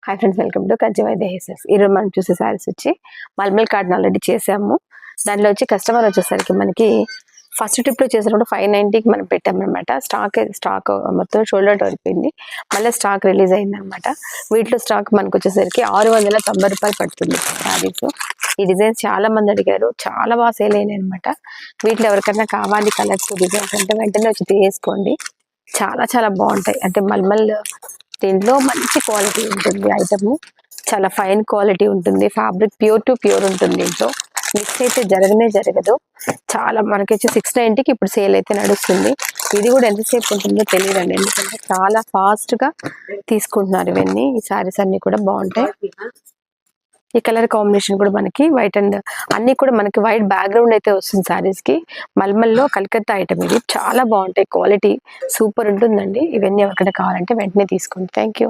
Hi friends, welcome to Kanchi వైద్య hairs. ఈరోజు మనం చూసే శారీస్ వచ్చి మల్మల్ కార్డ్ని ఆల్రెడీ చేసాము. దాంట్లో వచ్చి కస్టమర్ వచ్చేసరికి మనకి ఫస్ట్ ట్రిప్లో చేసినప్పుడు 590కి మనం పెట్టామన్నమాట. స్టాక్ మొత్తం షోల్డర్ అయిపోయింది. మళ్ళీ స్టాక్ రిలీజ్ అయిందనమాట. వీటిలో స్టాక్ మనకు వచ్చేసరికి 690 రూపాయలు పడుతుంది శారీస్. ఈ డిజైన్స్ చాలా మంది అడిగారు, చాలా బాగా సేల్ అయినాయి అనమాట. వీటిలో ఎవరికైనా కావాలి కలర్స్ డిజైన్స్ అంటే వెంటనే వచ్చి తీసుకోండి. చాలా చాలా బాగుంటాయి. అంటే మల్మల్ దీంట్లో మంచి క్వాలిటీ ఉంటుంది. ఐటమ్ చాలా ఫైన్ క్వాలిటీ ఉంటుంది. ఫ్యాబ్రిక్ ప్యూర్ టు ప్యూర్ ఉంటుంది. దీంట్లో మిక్స్ అయితే జరగదు. చాలా మనకి వచ్చి 690కి ఇప్పుడు సేల్ అయితే నడుస్తుంది. ఇది కూడా ఎంతసేపు ఉంటుందో తెలియదండి, ఎందుకంటే చాలా ఫాస్ట్ గా తీసుకుంటున్నారు ఇవన్నీ. ఈ శారీస్ అన్ని కూడా బాగుంటాయి. ఈ కలర్ కాంబినేషన్ కూడా మనకి వైట్ అండ్ అన్ని కూడా మనకి వైట్ బ్యాక్గ్రౌండ్ అయితే వస్తుంది శారీస్ కి. మల్మల్లో కలకత్తా ఐటమ్ ఇది. చాలా బాగుంటాయి, క్వాలిటీ సూపర్ ఉంటుందండి. ఇవన్నీ ఎవరికైనా కావాలంటే వెంటనే తీసుకోండి. Thank you.